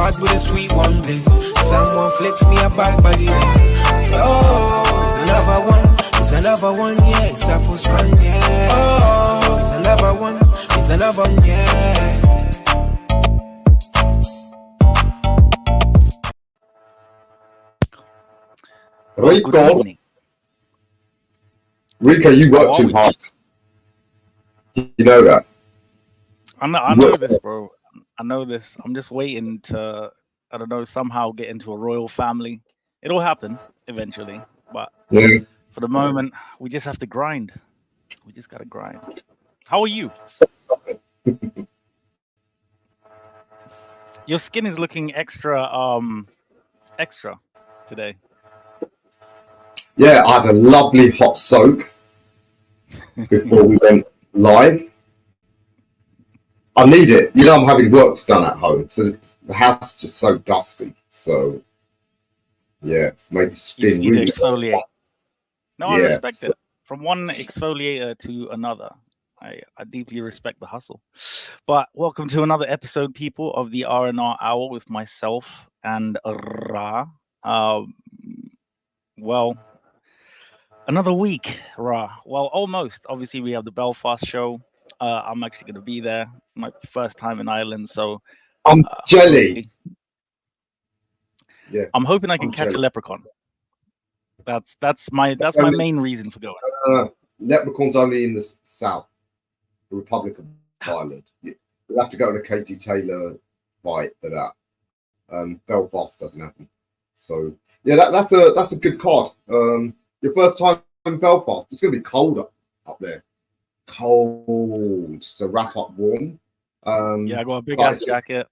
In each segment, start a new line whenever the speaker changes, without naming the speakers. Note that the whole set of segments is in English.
heart with a sweet one bliss. Someone flicks me a back body. Oh, it's another one. It's another one, yeah. It's a full strong, yeah. Oh, it's another one. It's another one, yeah.
Rico, you work too hard. You know that.
I know this, bro. I know this. I'm just waiting to, I don't know, somehow get into a royal family. It'll happen eventually, but for the moment, we just have to grind. We just gotta grind. How are you? Your skin is looking extra today.
Yeah, I had a lovely hot soak before we went live. I need it. You know, I'm having works done at home, so the house is just so dusty. So, yeah, it's made the skin
you
really
exfoliate. No, I respect it. From one exfoliator to another. I deeply respect the hustle. But welcome to another episode, people, of the RnR Hour with myself and Ra. Well, another week, Ra. Well, almost. Obviously, we have the Belfast show. I'm actually going to be there. It's my first time in Ireland, so
I'm jelly.
Yeah, I'm hoping I can catch a leprechaun. That's my main reason for going.
Leprechaun's only in the south, the Republic of Ireland. You have to go to a Katie Taylor fight for that. Belfast doesn't happen. So yeah, that's a good card. Your first time in Belfast, it's going to be cold up there. Cold, so wrap up warm.
Yeah, I got a big ass jacket.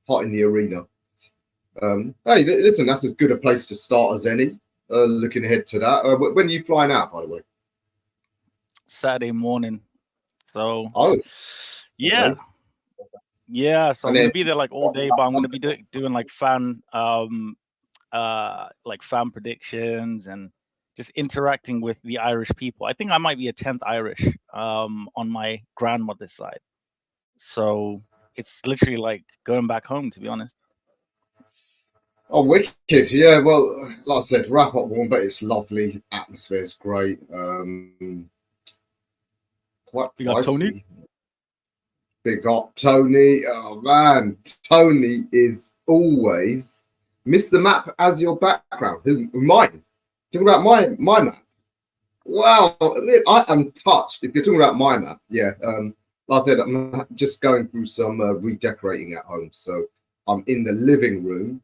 Hot in the arena. Hey, listen, that's as good a place to start as any. Looking ahead to that. When are you flying out, by the way?
Saturday morning. So.
Yeah.
Okay. Yeah. So I'm gonna be there like all day, but I'm gonna be doing like fan predictions and just interacting with the Irish people. I think I might be a 10th Irish on my grandmother's side. So it's literally like going back home, to be honest.
Oh, wicked. Yeah, well, like I said, wrap up warm, but it's lovely. Atmosphere's great. Quite
Big up Tony.
Big up Tony. Oh, man. Tony is always... Miss the map as your background. Mine? Talking about my map. Wow, I am touched. If you're talking about my map, yeah. Like I said, I'm just going through some redecorating at home. So I'm in the living room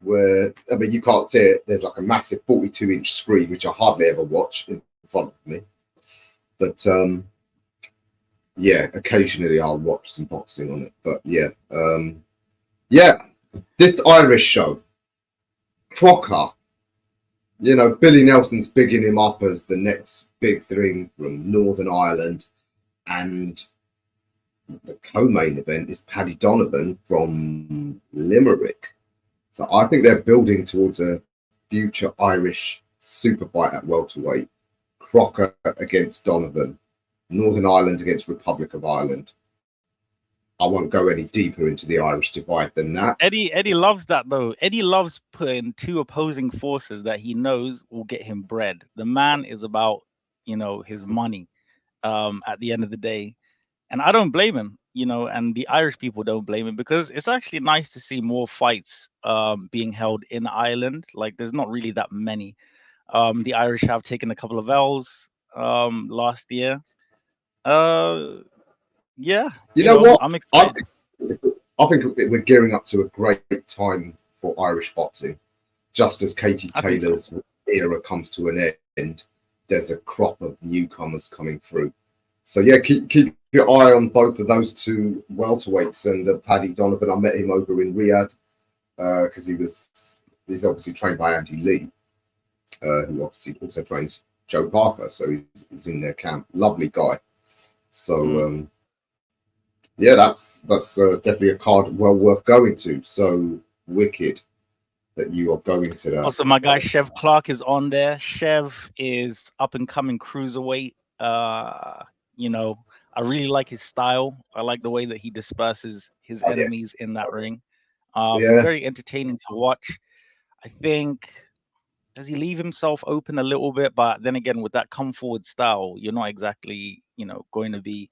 where, I mean, you can't see it. There's like a massive 42-inch screen, which I hardly ever watch in front of me. But yeah, occasionally I'll watch some boxing on it. But yeah, yeah, this Irish show, Crocker. You know, Billy Nelson's bigging him up as the next big thing from Northern Ireland. And the co-main event is Paddy Donovan from Limerick. So I think they're building towards a future Irish super fight at welterweight. Crocker against Donovan. Northern Ireland against Republic of Ireland. I won't go any deeper into the Irish divide than that.
Eddie loves that, though. Eddie loves putting two opposing forces that he knows will get him bread. The man is about, you know, his money at the end of the day. And I don't blame him, you know, and the Irish people don't blame him, because it's actually nice to see more fights being held in Ireland. Like, there's not really that many. The Irish have taken a couple of L's last year. Yeah,
you know what?
I'm excited.
I think we're gearing up to a great time for Irish boxing. Just as Katie Taylor's era comes to an end, there's a crop of newcomers coming through. So yeah, keep your eye on both of those two welterweights. And Paddy Donovan, I met him over in Riyadh because he's obviously trained by Andy Lee, who obviously also trains Joe Parker. So he's in their camp. Lovely guy. So. Yeah, that's definitely a card well worth going to. So wicked that you are going to that.
Also, my guy Chev Clark is on there. Chev is up and coming cruiserweight. You know, I really like his style. I like the way that he disperses his enemies in that ring. Very entertaining to watch. I think, does he leave himself open a little bit? But then again, with that come forward style, you're not exactly, going to be,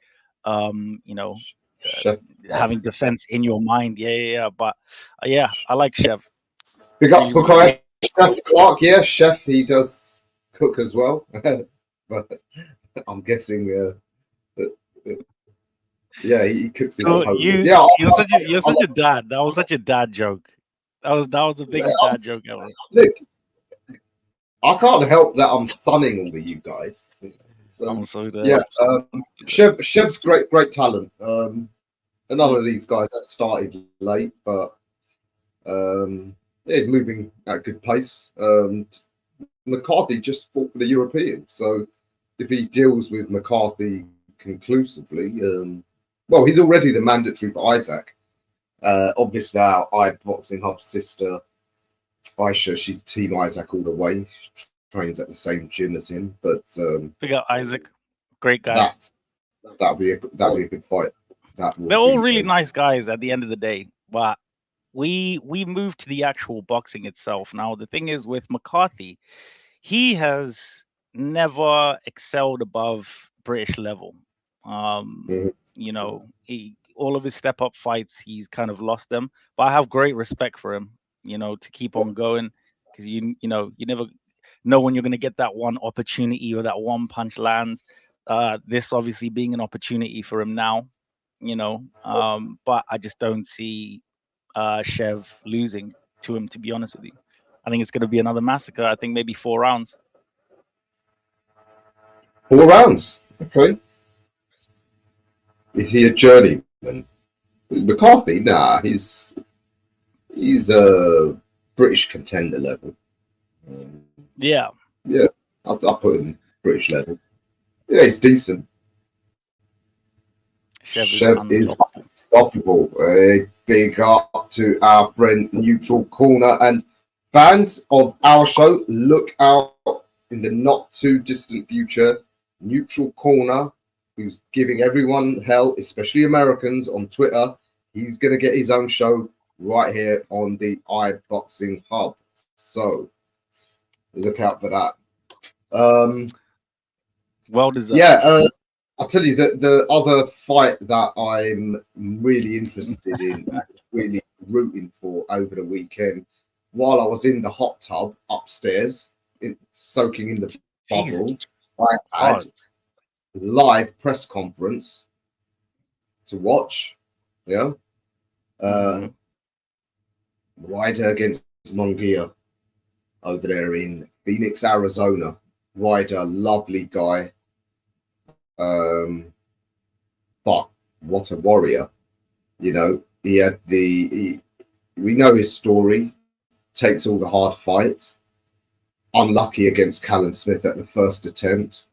Chef.
having defense in your mind. Yeah. But I like Chef.
Big up Chef Clark. Yeah, Chef. He does cook as well. But I'm guessing, he cooks his own.
You're such a dad. That was such a dad joke. That was the biggest dad joke ever.
Look, I can't help that I'm sunning all of you guys. So,
I'm so dead.
Yeah, Chef's great talent. Another of these guys that started late, but he's moving at a good pace. McCarthy just fought for the European, so if he deals with McCarthy conclusively, he's already the mandatory for Isaac. Obviously, our iBoxingHub sister Aisha, she's Team Isaac all the way. She trains at the same gym as him, but
big up Isaac, great guy.
That'll be a good fight.
They're all really nice guys at the end of the day, but we move to the actual boxing itself. Now, the thing is with McCarthy, he has never excelled above British level. All of his step up fights, he's kind of lost them. But I have great respect for him, to keep on going, because you never know when you're going to get that one opportunity or that one punch lands. This obviously being an opportunity for him now, but I just don't see Chev losing to him, to be honest with you. I think it's going to be another massacre. I think maybe 4 rounds.
4 rounds. Okay. Is he a journeyman? McCarthy? Nah, he's a British contender level.
Yeah,
I'll put him British level. Yeah, he's decent. Chev is unstoppable. A big up to our friend Neutral Corner, and fans of our show, look out in the not too distant future. Neutral Corner, who's giving everyone hell, especially Americans, on Twitter. He's going to get his own show right here on the iBoxingHub. So look out for that.
Well deserved.
Yeah, I'll tell you that the other fight that I'm really interested in, and really rooting for over the weekend, while I was in the hot tub upstairs, soaking in the bubbles, I had live press conference to watch. Yeah. Ryder against Munguia over there in Phoenix, Arizona. Ryder, lovely guy. But what a warrior. He had we know his story, takes all the hard fights. Unlucky against Callum Smith at the first attempt.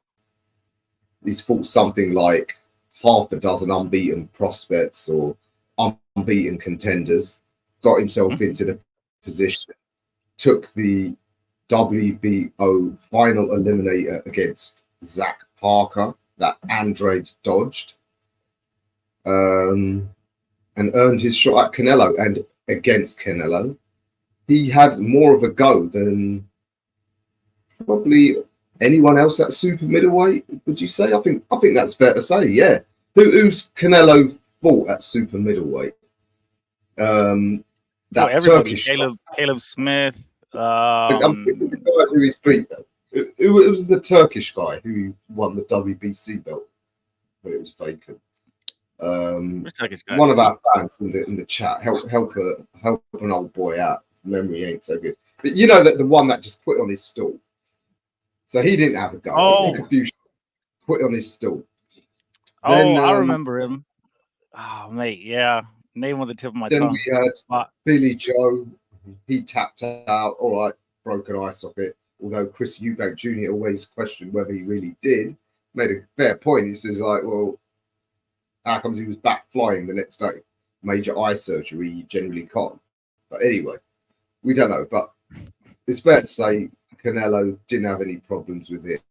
He's fought something like half a dozen unbeaten prospects or unbeaten contenders, got himself into the position, took the WBO final eliminator against Zach Parker that Andrade dodged, and earned his shot at Canelo. And against Canelo, he had more of a go than probably anyone else at super middleweight. Would you say? I think that's fair to say. Yeah. Who's Canelo fought at super middleweight? That Turkish
Caleb Smith.
The guy who he's beat. It was the Turkish guy who won the WBC belt, but it was vacant. One of our fans in the chat, help an old boy out. His memory ain't so good, but that the one that just quit on his stool. So he didn't have a go.
Oh,
quit on his stool.
Then, I remember him. Oh, mate, yeah. Name on the tip of my tongue.
Then we had Billy Joe. He tapped out. All right, broken eye socket. Although Chris Eubank Jr. always questioned whether he really did. Made a fair point. He says, well, how comes he was back flying the next day? Major eye surgery, you generally can't. But anyway, we don't know. But it's fair to say Canelo didn't have any problems with it.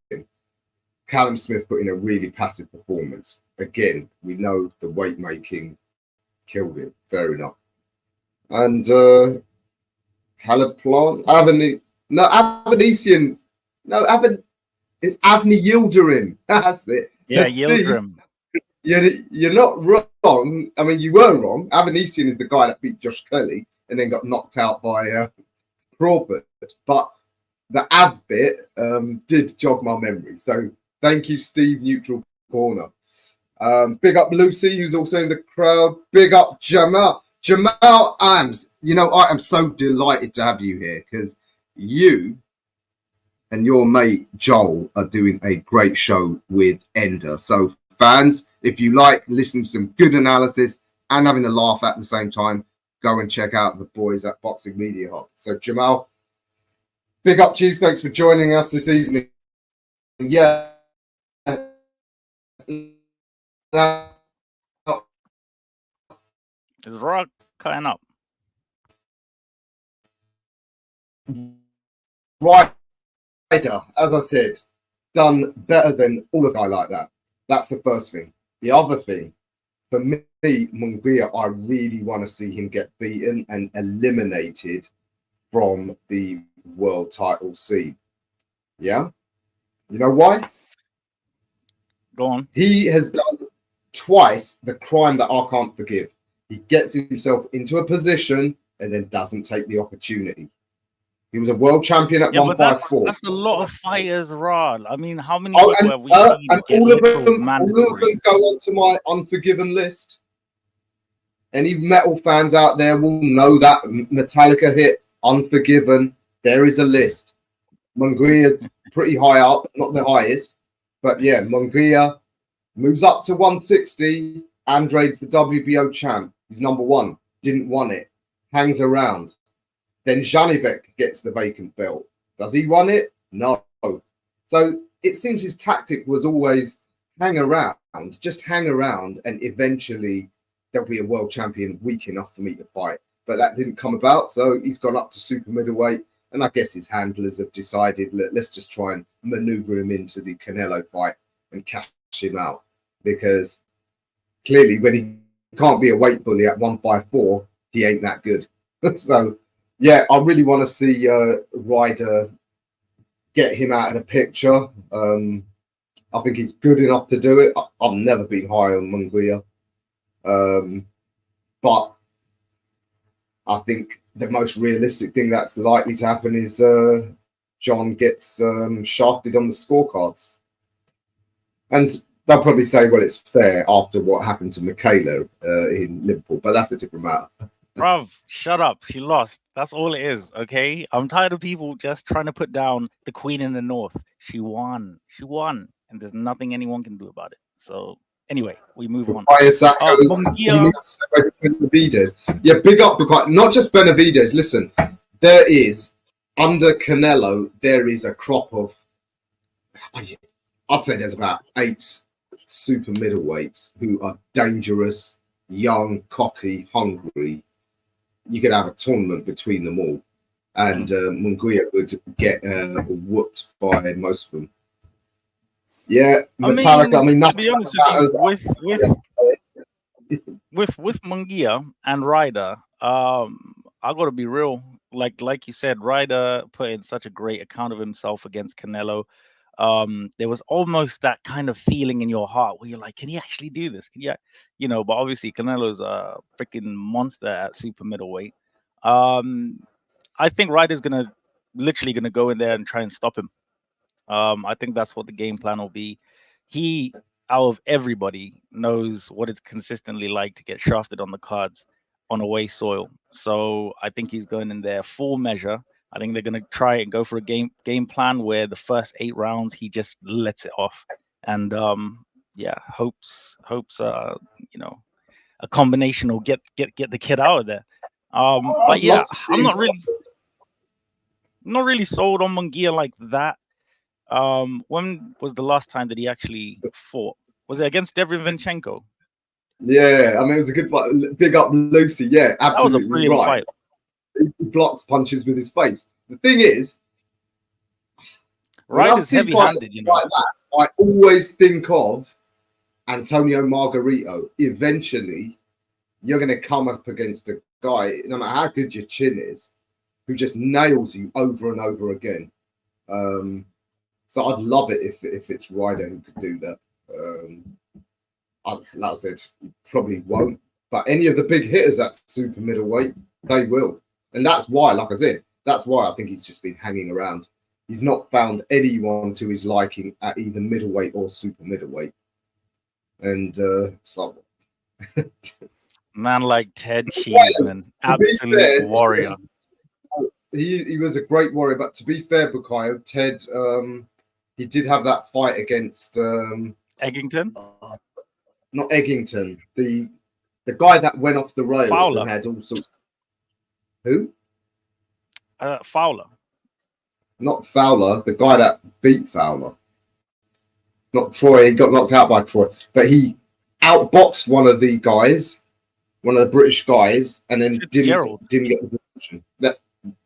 Callum Smith put in a really passive performance again, we know the weight making killed him. Fair enough. And Caleb Plant, Avanesian, it's Avni Yildirim. That's it. So
Yeah, Yildirim.
You're not wrong. I mean, you were wrong. Avanesian is the guy that beat Josh Kelly and then got knocked out by Crawford. But the Av bit did jog my memory. So thank you, Steve, neutral corner. Big up Lucy, who's also in the crowd. Big up Jamal. Jamal Ams. You know, I am so delighted to have you here because you and your mate Joel are doing a great show with Ender. So fans, if you like listening to some good analysis and having a laugh at the same time, go and check out the boys at Boxing Media Hub. So Jamal, big up to you. Thanks for joining us this evening. Yeah.
Is Rock cutting up?
Ryder, as I said, done better than all of a guy like that. That's the first thing. The other thing, for me, Munguia, I really want to see him get beaten and eliminated from the world title scene. Yeah? You know why?
Go on.
He has done twice the crime that I can't forgive. He gets himself into a position and then doesn't take the opportunity. He was a world champion at 154.
That's a lot of fighters, Rod. I mean, how many
people
have we seen?
And all of them go onto my unforgiven list. Any metal fans out there will know that Metallica hit Unforgiven. There is a list. Munguia's pretty high up, not the highest, but yeah, Munguia moves up to 160. Andrade's the WBO champ. He's number one. Didn't want it. Hangs around. Then Janibek gets the vacant belt. Does he want it? No. So it seems his tactic was always hang around, just hang around, and eventually there'll be a world champion weak enough for me to fight. But that didn't come about, so he's gone up to super middleweight, and I guess his handlers have decided, let's just try and maneuver him into the Canelo fight and cash him out. Because clearly when he can't be a weight bully at 154, he ain't that good. So yeah, I really want to see Ryder get him out of the picture. I think he's good enough to do it. I've never been high on Munguia. But I think the most realistic thing that's likely to happen is John gets shafted on the scorecards. And they'll probably say, well, it's fair after what happened to Michaela in Liverpool, but that's a different matter.
Bruv, shut up. She lost. That's all it is, okay? I'm tired of people just trying to put down the queen in the north. She won. She won. And there's nothing anyone can do about it. So anyway, we move on.
Benavidez. Yeah, big up, not just Benavidez. Listen, there is, under Canelo, there is a crop of, I'd say there's about 8 super middleweights who are dangerous, young, cocky, hungry. You could have a tournament between them all, and Munguia would get whooped by most of them. Yeah, Metallica. I mean,
to be honest with Munguia and Ryder, I got to be real. Like you said, Ryder put in such a great account of himself against Canelo. There was almost that kind of feeling in your heart where you're like, can he actually do this? Can he, but obviously Canelo's a freaking monster at super middleweight. I think Ryder's literally gonna go in there and try and stop him. I think that's what the game plan will be. He, out of everybody, knows what it's consistently like to get shafted on the cards on away soil. So I think he's going in there full measure. I think they're going to try and go for a game plan where the first 8 rounds he just lets it off, and hopes a combination will get the kid out of there. But yeah, I'm not really sold on Munguia like that. When was the last time that he actually fought? Was it against Derevyanchenko?
Yeah, I mean, it was a good fight. Big up Lucy. Yeah, absolutely. That was a brilliant fight. He blocks punches with his face. The thing is,
Ryder's heavy-handed,
like that, I always think of Antonio Margarito, eventually you're going to come up against a guy, no matter how good your chin is, who just nails you over and over again. So I'd love it if it's Ryder who could do that. Like I said, probably won't. But any of the big hitters at super middleweight, they will. And that's why, like I said, that's why I think he's just been hanging around. He's not found anyone to his liking at either middleweight or super middleweight. And so
man like Tszyu, an absolute warrior.
He was a great warrior, but to be fair, Bukayo, Ted, he did have that fight against
Eggington?
Not Eggington, the guy that went off the rails
Fowler.
and had all sorts. Who?
Fowler.
Not Fowler, the guy that beat Fowler. Not Troy, he got knocked out by Troy, but he outboxed one of the guys, one of the British guys, and then didn't get the position. That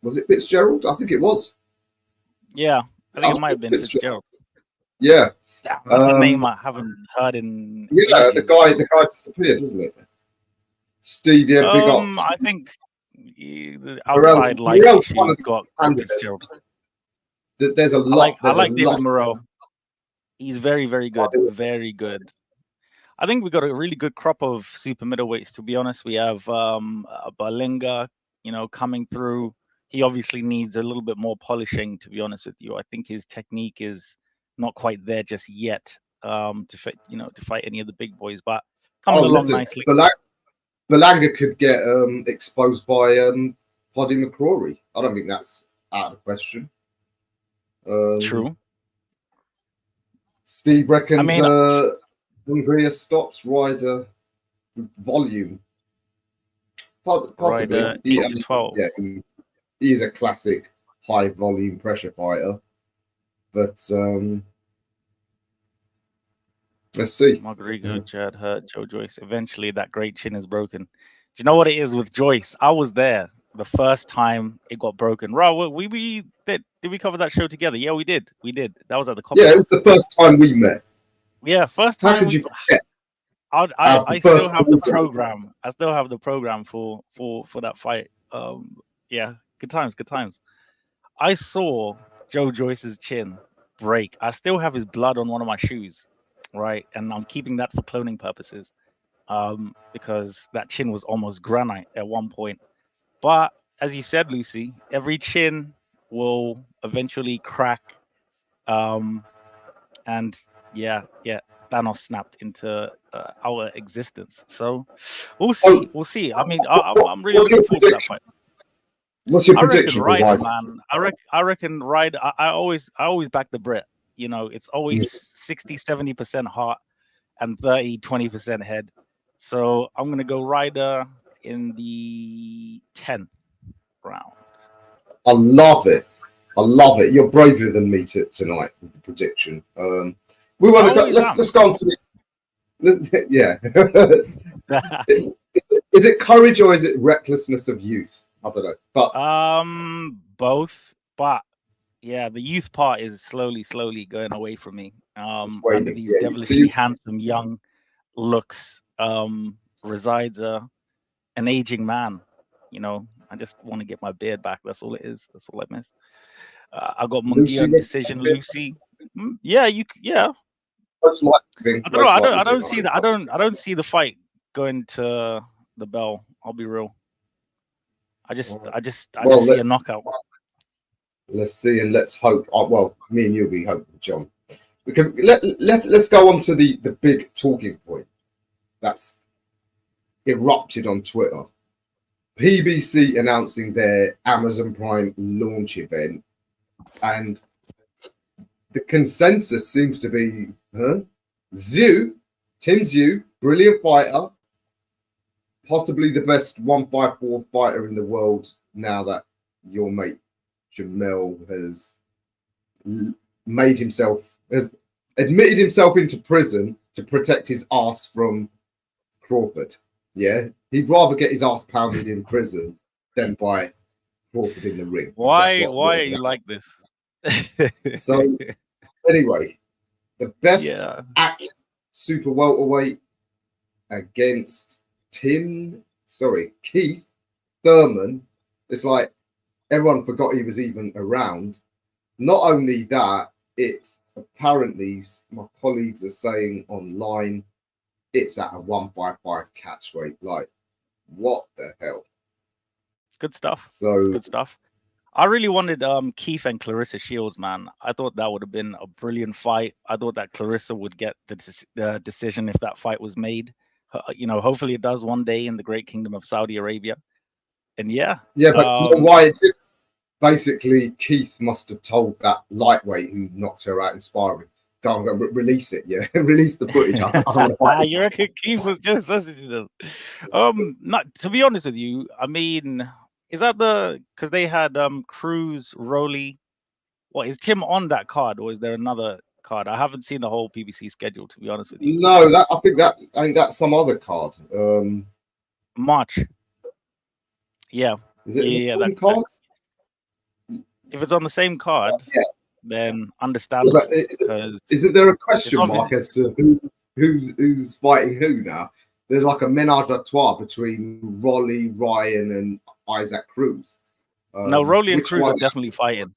was it, Fitzgerald? I think it was.
Yeah, I think it might have been Fitzgerald.
Yeah,
that's a name I haven't heard in.
Yeah,
ages.
the guy disappeared, doesn't it? Steve, yeah, big ups.
I think the outside light issues got Fitzgerald.
There's a lot.
I like David Moreau. He's very, very good. Very good. I think we got a really good crop of super middleweights. To be honest, we have Berlinga, coming through. He obviously needs a little bit more polishing. To be honest with you, I think his technique is not quite there just yet. To fight any of the big boys, but coming along nicely.
Berlanga could get exposed by Paddy McCrory. I don't think that's out of the question.
True.
Steve reckons Hungria stops Ryder volume. Possibly.
Ryder, 12.
Yeah, he is a classic high volume pressure fighter. But let's see.
Margarito, Chad Hurt, Joe Joyce. Eventually, that great chin is broken. Do you know what it is with Joyce? I was there the first time it got broken. Right, we did we cover that show together? Yeah, we did. That was at the
Yeah, it was the first time we met.
Yeah, first time.
How could you forget?
I still have the program. I still have the program for that fight. Yeah, good times. I saw Joe Joyce's chin break. I still have his blood on one of my shoes, right? And I'm keeping that for cloning purposes, because that chin was almost granite at one point. But as you said, Lucy, every chin will eventually crack. And yeah, Thanos snapped into our existence. So we'll see. We'll see. I mean, I'm really looking forward to that fight.
What's your prediction for Ryder?
Man. I reckon Ryder. I always back the Brit. It's always 60-70% heart and 30-20% head. So I'm gonna go Ryder in the 10th round.
I love it. You're braver than me tonight with the prediction. We want to go. Let's go on to the. Yeah. Is it courage or is it recklessness of youth? I don't know. But
both. But yeah, the youth part is slowly going away from me. Under these devilishly handsome young looks, resides an aging man. I just want to get my beard back. That's all it is. That's all I miss. I got Mungia decision. Lucy. Yeah, yeah. I don't see that. I don't see the fight going to the bell. I'll be real. I just see a knockout.
Let's see and let's hope. Well, me and you'll be hoping, John. We can let's go on to the big talking point that's erupted on Twitter. PBC announcing their Amazon Prime launch event, and the consensus seems to be Tim Tszyu, brilliant fighter, possibly the best 154 fighter in the world now that your mate Jamel has admitted himself into prison to protect his ass from Crawford. Yeah, he'd rather get his ass pounded in prison than by Crawford in the ring.
Why are you like this?
So anyway, the best actor super welterweight against Keith Thurman. It's like everyone forgot he was even around. Not only that, it's apparently, my colleagues are saying online, it's at a 155 catch weight. Like, what the hell?
Good stuff.
So
Good stuff. I really wanted Keith and Clarissa Shields, man. I thought that would have been a brilliant fight. I thought that Clarissa would get the decision if that fight was made. You know, hopefully it does one day in the great kingdom of Saudi Arabia. And yeah.
Yeah, but you know why it did? Basically, Keith must have told that lightweight who knocked her out in sparring, go on, release it, yeah, release the footage. I don't want to fight.
You reckon Keith was just messaging them? Not to be honest with you. I mean, is that because they had Cruz, Rowley? What is Tim on that card, or is there another card? I haven't seen the whole PBC schedule, to be honest with you.
No, I think that's some other card.
March. Yeah.
Is it the same card?
If it's on the same card, then understand.
Isn't there a question mark as to who's fighting who now? There's like a menage a trois between Rolly, Ryan, and Isaac Cruz.
No, Rolly and Cruz are definitely fighting.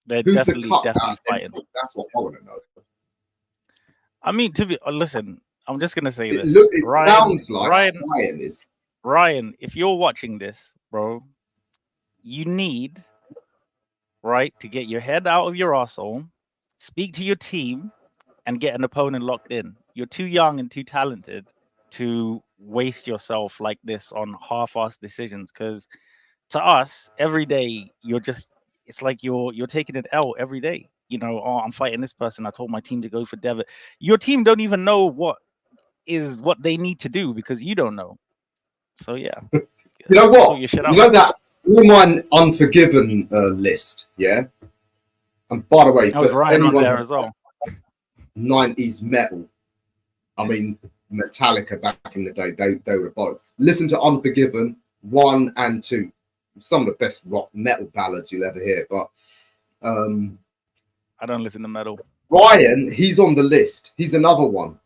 They're definitely fighting.
That's what I want to know.
I mean, listen, I'm just gonna say this.
It sounds like Ryan is.
Ryan, if you're watching this, bro, you need to get your head out of your arsehole, speak to your team, and get an opponent locked in. You're too young and too talented to waste yourself like this on half-assed decisions. Because to us, every day it's like you're taking an L every day. You know, oh, I'm fighting this person. I told my team to go for Devitt. Your team don't even know what they need to do because you don't know. So yeah.
You know what? You know that my Unforgiven list, yeah? And by the way,
I was right on there as well.
90s metal. I mean, Metallica back in the day, they were both. Listen to Unforgiven 1 and 2. Some of the best rock metal ballads you'll ever hear. But
I don't listen to metal.
Ryan, he's on the list. He's another one.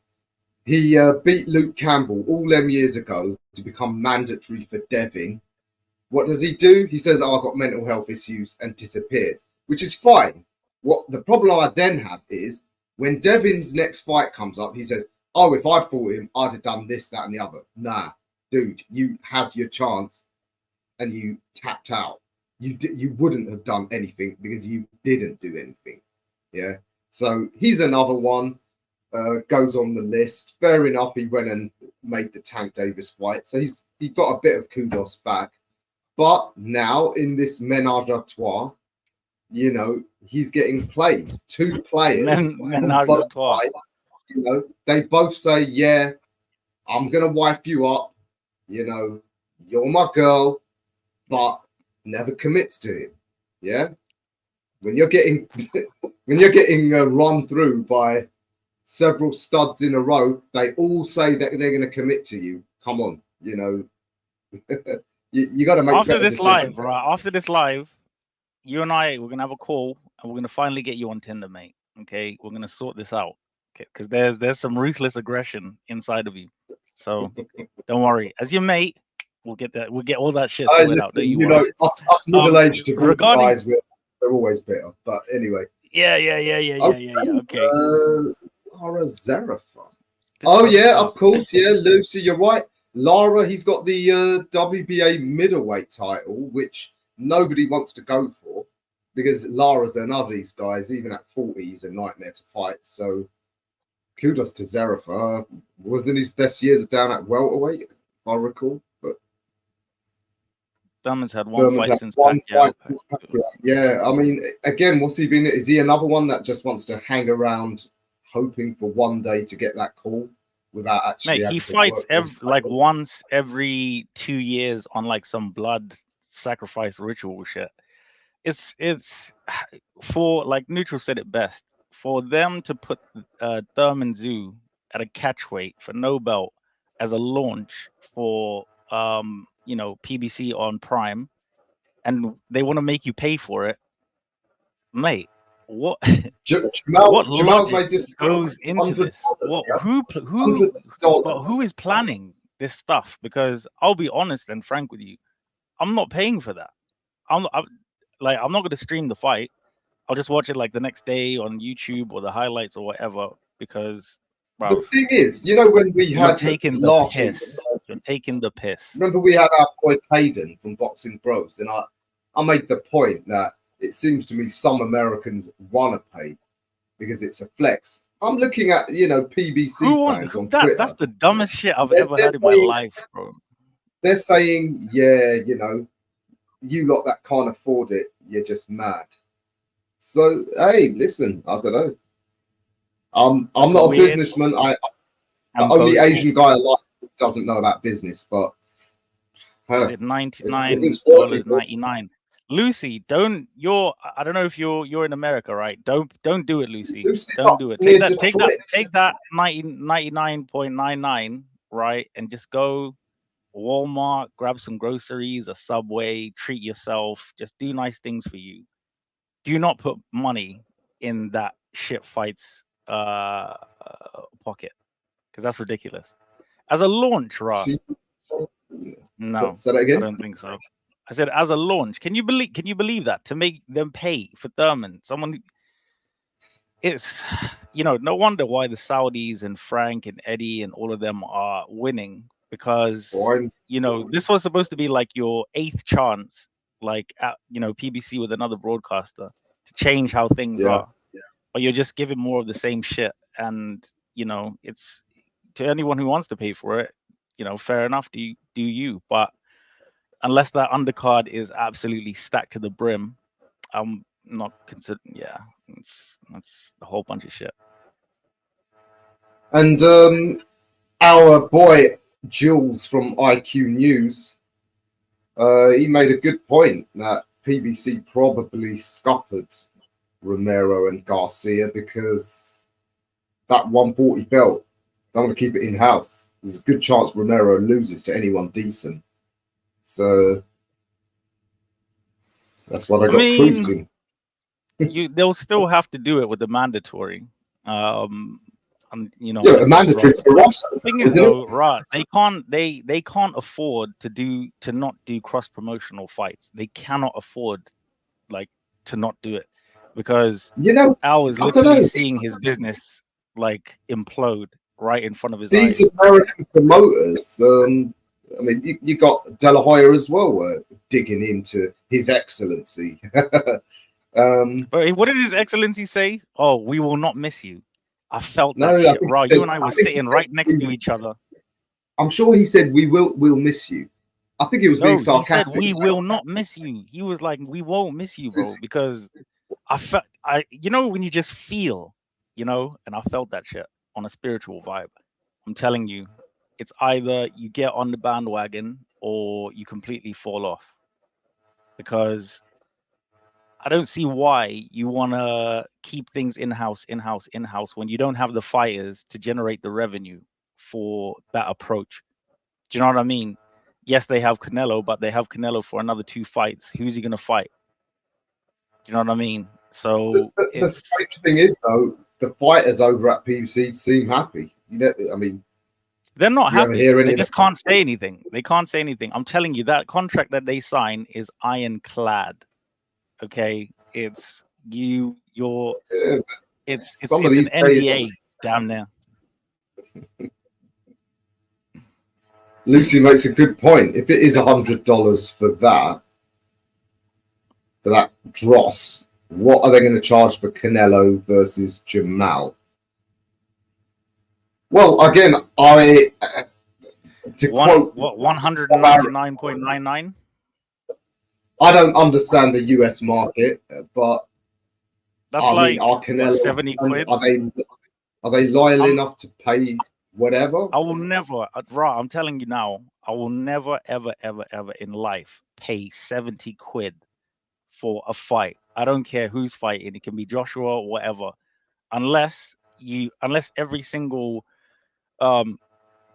He beat Luke Campbell all them years ago to become mandatory for Devin. What does he do? He says, oh, I've got mental health issues, and disappears, which is fine. What the problem I then have is when Devin's next fight comes up, he says, oh, if I fought him, I'd have done this, that, and the other. Nah, dude, you had your chance and you tapped out. You wouldn't have done anything because you didn't do anything. Yeah. So he's another one. Goes on the list. Fair enough, he went and made the Tank Davis fight. So he got a bit of kudos back. But now in this menage a trois, you know, he's getting played. Two players.
Menage a trois.
You know, they both say, yeah, I'm going to wife you up. You know, you're my girl, but never commits to him. Yeah. When you're getting run through by several studs in a row, they all say that they're going to commit to you. Come on, you know. You got to make
after this live, right? After this live, you and I, we're gonna have a call, and we're gonna finally get you on Tinder, mate. Okay, we're gonna sort this out, because there's some ruthless aggression inside of you. So don't worry. As your mate, we'll get that. We'll get all that shit sorted out. That
you know, us middle-aged guys, we're always bitter. But anyway.
Yeah. Okay.
Lara Zarafa. Oh yeah, of course. Yeah, Lucy, you're right. Lara, he's got the WBA middleweight title, which nobody wants to go for because Lara's another of these guys, even at 40, he's a nightmare to fight. So kudos to Zarafa. Wasn't his best years down at welterweight, if I recall. But
Thurman's had one fight since Pacquiao.
Yeah, I mean, again, what's he been? Is he another one that just wants to hang around hoping for one day to get that call? Without actually,
mate, he fights once every 2 years on like some blood sacrifice ritual shit. It's for, like Neutral said it best, for them to put Thurman Tszyu at a catchweight for no belt as a launch for you know, PBC on Prime, and they want to make you pay for it, mate. what
Jamal's
logic
made this
goes into this?
$100, yeah?
Who is planning this stuff? Because I'll be honest and frank with you, I'm not paying for that. I'm not going to stream the fight. I'll just watch it like the next day on YouTube or the highlights or whatever. Because, bro,
The thing is, you know, when we
you're
had
taking the
last
piss.
week,
You're taking the piss.
remember we had our boy Caden from Boxing Bros, and I made the point that it seems to me some Americans want to pay because it's a flex. I'm looking at, you know, PBC fans on Twitter.
That's the dumbest shit I've ever heard in my life, bro.
They're saying, yeah, you know, you lot that can't afford it, you're just mad. So, hey, listen, I don't know. I'm not a businessman. The only Asian guy I like doesn't know about business, but
is it $99.99? Lucy, I don't know if you're in America, right? Don't do it, Lucy. Don't do it. Take that 99.99, right? And just go Walmart, grab some groceries, a Subway, treat yourself, just do nice things for you. Do not put money in that shit fight's pocket, because that's ridiculous. As a launch, Ra. No,
say that again?
I don't think so. I said as a launch. Can you believe that? To make them pay for Thurman, someone, it's, you know, no wonder why the Saudis and Frank and Eddie and all of them are winning, because you know, this was supposed to be like your 8th chance, like at, you know, PBC with another broadcaster to change how things are. But you're just giving more of the same shit, and you know, it's, to anyone who wants to pay for it, you know, fair enough, do you, but unless that undercard is absolutely stacked to the brim, I'm not considering. Yeah, that's a whole bunch of shit.
And our boy Jules from IQ News, he made a good point that PBC probably scuppered Romero and Garcia because that 140 belt, they want to keep it in house. There's a good chance Romero loses to anyone decent. So that's what I got cruising.
They'll still have to do it with the mandatory. You know,
yeah, the mandatory.
The thing is, though, right? They can't afford to not do cross promotional fights. They cannot afford like to not do it, because
you know,
Al is literally seeing his business like implode right in front of his eyes.
These American promoters, I mean, you got De La Hoya as well, digging into His Excellency.
But what did His Excellency say? Oh, we will not miss you. I felt that shit. Raw, you and I were sitting right next to each other.
I'm sure he said we'll miss you. I think he was being sarcastic.
He said we will not miss you. He was like, we won't miss you, bro, because I felt, you know, when you just feel, you know, and I felt that shit on a spiritual vibe. I'm telling you, it's either you get on the bandwagon or you completely fall off, because I don't see why you want to keep things in-house when you don't have the fighters to generate the revenue for that approach. Do you know what I mean? Yes, they have Canelo, but they have Canelo for another 2 fights. Who's he going to fight? Do you know what I mean? So
the strange thing is, though, the fighters over at PBC seem happy. You know, I mean,
they're not happy. They just can't say anything. They can't say anything. I'm telling you, that contract that they sign is ironclad. Okay, it's it's an NDA down there.
Lucy makes a good point. If it is $100 for that dross, what are they going to charge for Canelo versus Jamal? Well, again, quote
199.99.
I don't understand the US market, but
that's
are Canelo
70 quid.
Are they loyal enough to pay whatever?
I will never, I'm telling you now, I will never, ever, ever, ever in life pay 70 quid for a fight. I don't care who's fighting. It can be Joshua or whatever, unless every single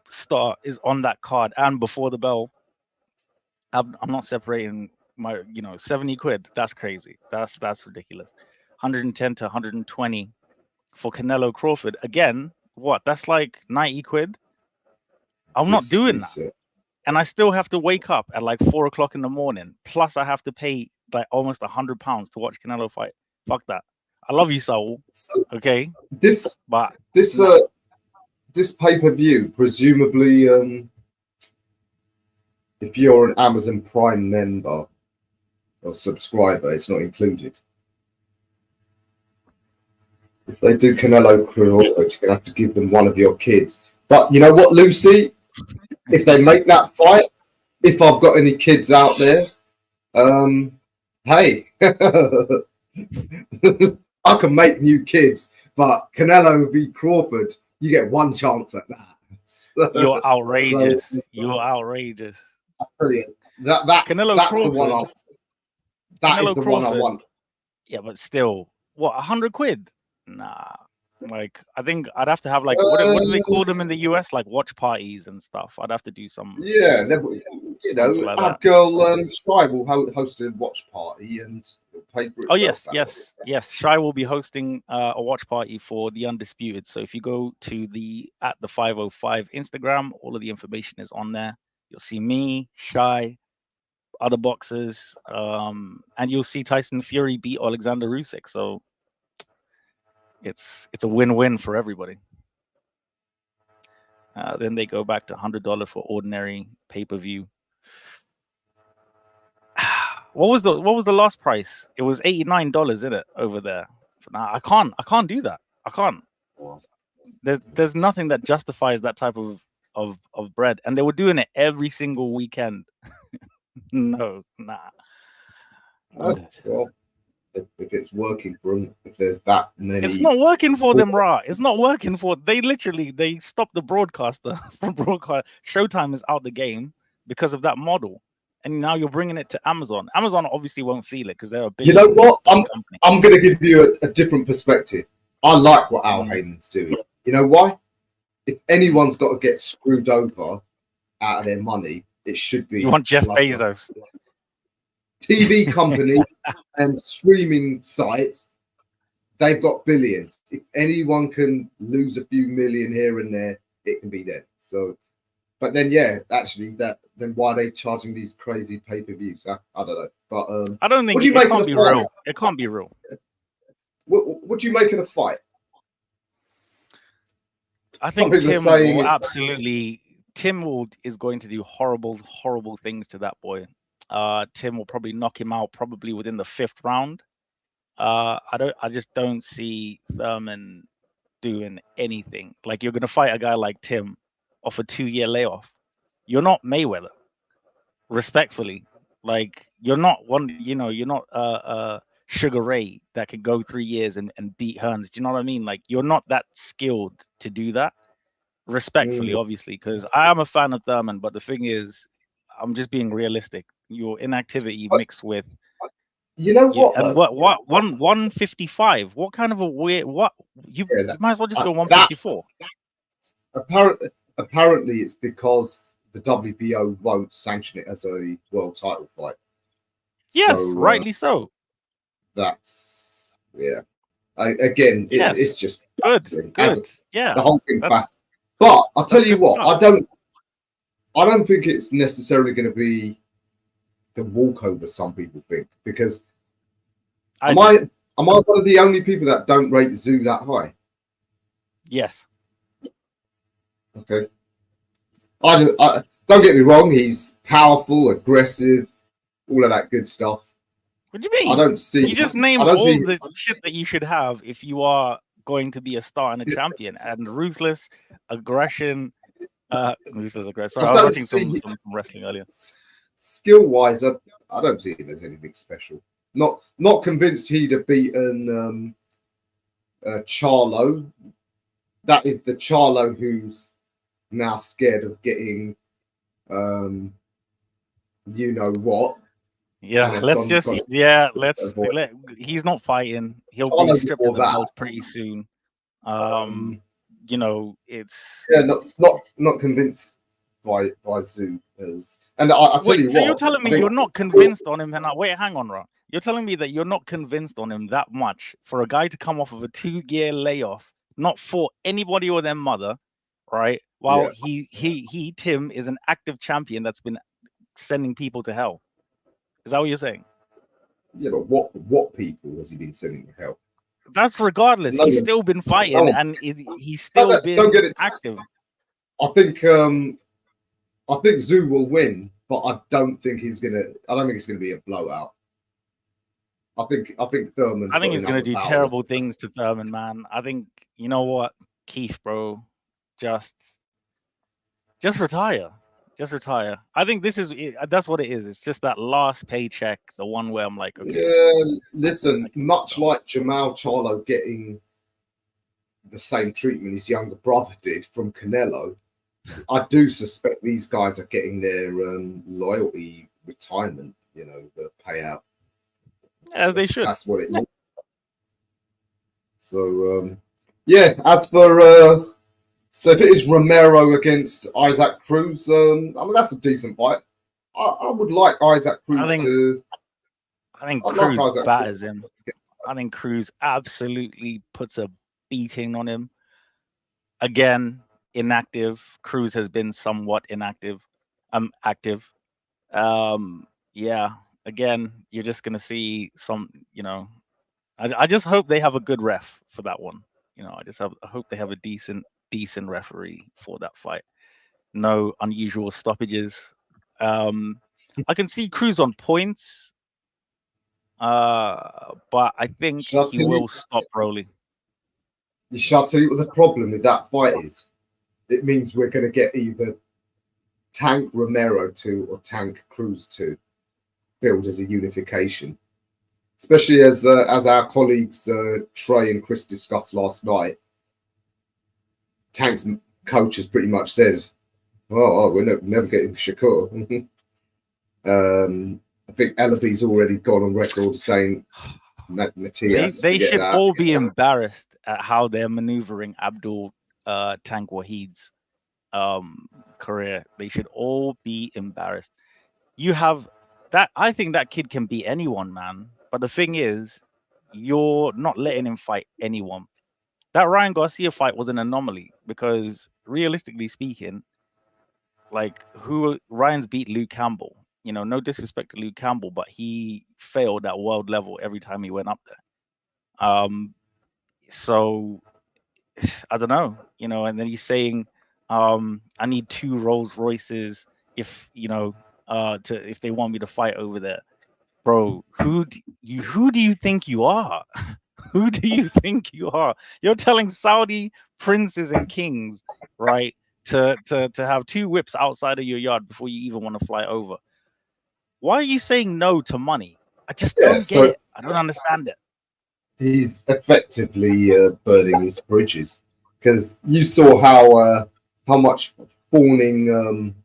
star is on that card and before the bell. I'm not separating my, 70 quid. That's crazy. That's ridiculous. 110 to 120 for Canelo Crawford. Again, what? That's like 90 quid. I'm not doing that. And I still have to wake up at like 4 o'clock in the morning. Plus, I have to pay like almost £100 to watch Canelo fight. Fuck that. I love you, Saul. Okay.
This pay-per-view, presumably, if you're an Amazon Prime member or subscriber, it's not included. If they do Canelo Crawford, you're going to have to give them one of your kids. But you know what, Lucy? If they make that fight, if I've got any kids out there, hey, I can make new kids, but Canelo v Crawford, you get one chance at that.
You're outrageous. You're outrageous.
That's
Canelo
that's
Crawford.
the one
Canelo
is the
Crawford.
one I want.
Yeah, but still, what, 100 quid? Nah. Like, I think I'd have to have like what do they call them in the US? Like watch parties and stuff. I'd have to do some.
Yeah, you know,
like
our
that.
girl Sky will host a watch party and pay for it.
Oh yes. Shy will be hosting a watch party for the Undisputed. So if you go to the @the505 Instagram, all of the information is on there. You'll see me, Shy, other boxers, and you'll see Tyson Fury beat Alexander Usyk. So it's a win-win for everybody. Then they go back to $100 for ordinary pay-per-view. What was the last price? It was $89, isn't it, over there? Nah, I can't do that. I can't. There's nothing that justifies that type of bread, and they were doing it every single weekend. No, nah.
Oh, well, if it's working for them, if there's that many,
it's not working for them, Ra. It's not working for. They stopped the broadcaster from broadcast. Showtime is out the game because of that model, and now you're bringing it to Amazon. Amazon obviously won't feel it because they're a big.
You know what?
Company.
I'm going to give you a different perspective. I like what Al Heyman's doing. You know why? If anyone's got to get screwed over out of their money, it should be.
You want Jeff Bezos?
TV companies and streaming sites, they've got billions. If anyone can lose a few million here and there, it can be them. So, but then, yeah, actually, then why are they charging these crazy pay-per-views? I don't know. But
I don't think it can't be real. It can't be real.
What do you make of the fight?
I think Tim will absolutely. Tim is going to do horrible things to that boy. Tim will probably knock him out probably within the 5th round. I just don't see Thurman doing anything. Like, you're gonna fight a guy like Tim off a 2-year layoff. You're not Mayweather, respectfully. Like, you're not you're not Sugar Ray that can go 3 years and beat Hearns. Do you know what I mean? Like, you're not that skilled to do that. Respectfully, obviously, because I am a fan of Thurman, but the thing is, I'm just being realistic. Your inactivity mixed with,
you know what?
And what 155? What kind of a weird you might as well just go 154.
Apparently, it's because the WBO won't sanction it as a world title fight.
Yes, so, rightly so.
That's again, it's just
good. Yeah,
the whole thing back. But I'll tell you what, I don't think it's necessarily going to be the walkover some people think, because am I one of the only people that don't rate Tszyu that high?
Yes.
Okay. I don't get me wrong, he's powerful, aggressive, all of that good stuff.
What do you mean?
I don't see.
You just named all the shit that you should have if you are going to be a star and a champion, and ruthless aggression. Ruthless aggression. Sorry, I was watching some wrestling earlier.
Skill wise, I don't see him as anything special. Not convinced he'd have beaten Charlo. That is the Charlo who's now scared of getting you know what.
Yeah, he's not fighting. He'll be stripped of the belt pretty soon. You know, it's
not convinced by Tszyu as, and I tell you what.
So you're telling me you're not convinced on him? And wait, hang on, Ra. You're telling me that you're not convinced on him that much for a guy to come off of a 2-year layoff, not for anybody or their mother, right? While
Yeah.
Tim is an active champion that's been sending people to hell. Is that what you're saying?
Yeah, but what people has he been sending to hell?
That's regardless.
No
He's
one,
still been
no
fighting
one.
and he's still
Don't
been
get it.
active.
I think Tszyu will win, but I don't think it's gonna be a blowout. I think Thurman's
I think
got
he's gonna
enough
do
power.
terrible things to Thurman, man. I think, you know what, Keith, bro, just retire. Just retire. I think that's what it is. It's just that last paycheck, the one where I'm like, okay.
Yeah, listen, much like Jamal Charlo getting the same treatment his younger brother did from Canelo, I do suspect these guys are getting their loyalty retirement, the payout.
As they should.
That's what it looks like. So, yeah, as for so if it is Romero against Isaac Cruz, I mean, that's a decent fight. I would like Isaac Cruz
I think Cruz batters him. I think Cruz absolutely puts a beating on him. Again, inactive. Cruz has been somewhat inactive. Active. Yeah. Again, you're just gonna see some. I just hope they have a good ref for that one. I hope they have a decent referee for that fight. No unusual stoppages. I can see Cruz on points. But I think he will stop rolling.
Shall I tell you what the problem with that fight is? It means we're going to get either Tank Romero 2 or Tank Cruz 2 build as a unification. Especially as our colleagues Trey and Chris discussed last night. Tank's coach has pretty much said, "Oh, we're never getting Shakur." I think Ellaby's already gone on record saying Matias.
They should all be embarrassed at how they're maneuvering Abdul Tank Wahid's career. They should all be embarrassed. You have that. I think that kid can beat anyone, man. But the thing is, you're not letting him fight anyone. That Ryan Garcia fight was an anomaly because, realistically speaking, like Ryan's beat Luke Campbell. No disrespect to Luke Campbell, but he failed at world level every time he went up there. So I don't know, and then he's saying, I need 2 Rolls Royces if if they want me to fight over there. Bro, who do you think you are? Who do you think you are? You're telling Saudi princes and kings, right, to have 2 whips outside of your yard before you even want to fly over. Why are you saying no to money? I just don't get it. I don't understand it.
He's effectively burning his bridges because you saw how much fawning